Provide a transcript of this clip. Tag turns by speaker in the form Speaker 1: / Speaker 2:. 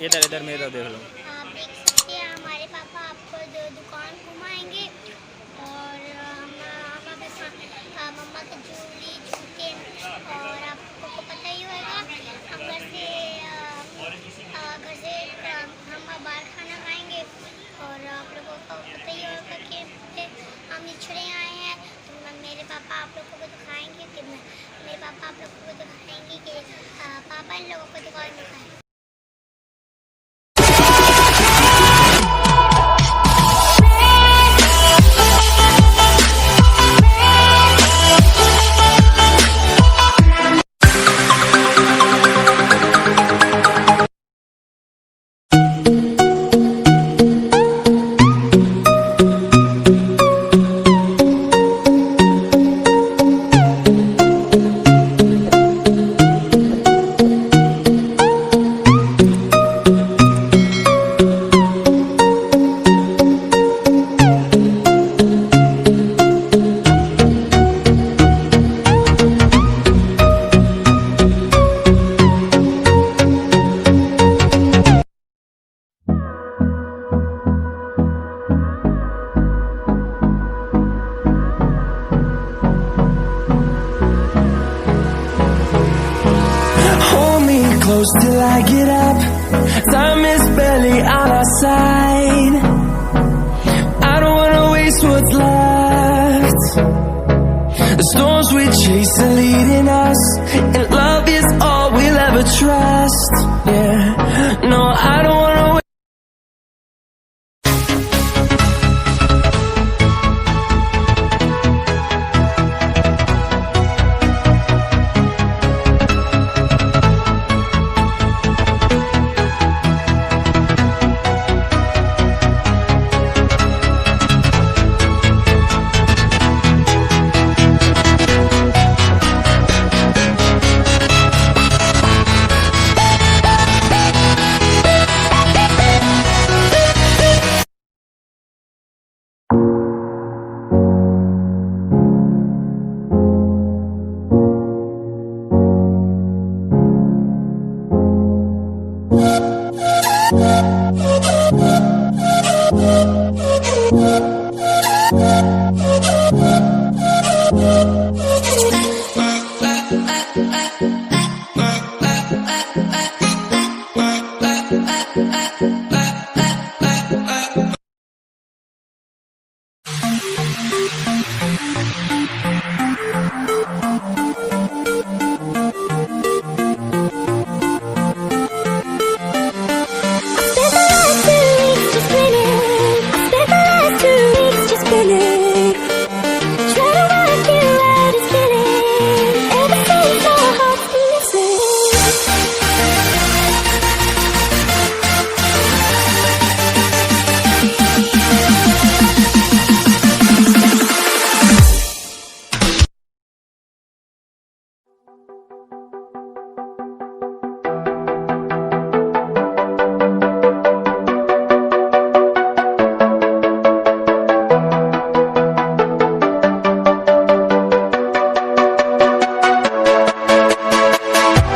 Speaker 1: इधर इधर मेरा देख लो।
Speaker 2: आप देख सकते हैं हमारे पापा आपको दुकान घुमाएंगे और मम्मा के ज्वेलरी जूते और आपको पता ही होगा हम घर से हम बाहर खाना खाएंगे और आप लोगों को पता ही होगा कि हम इछड़े आए हैं तो मेरे पापा आप लोगों को दिखाएंगे कि मेरे पापा आप लोगों को दिखाएंगे कि पापा इन लोगों को दुकान दिखाएंगे।
Speaker 3: Close till I get up. Time is barely on our side. I don't wanna waste what's left. The storms we chase are leading us, and love is all we'll ever trust. Yeah, no, I don't wanna wait.
Speaker 4: Spent the last 2 weeks just grinning.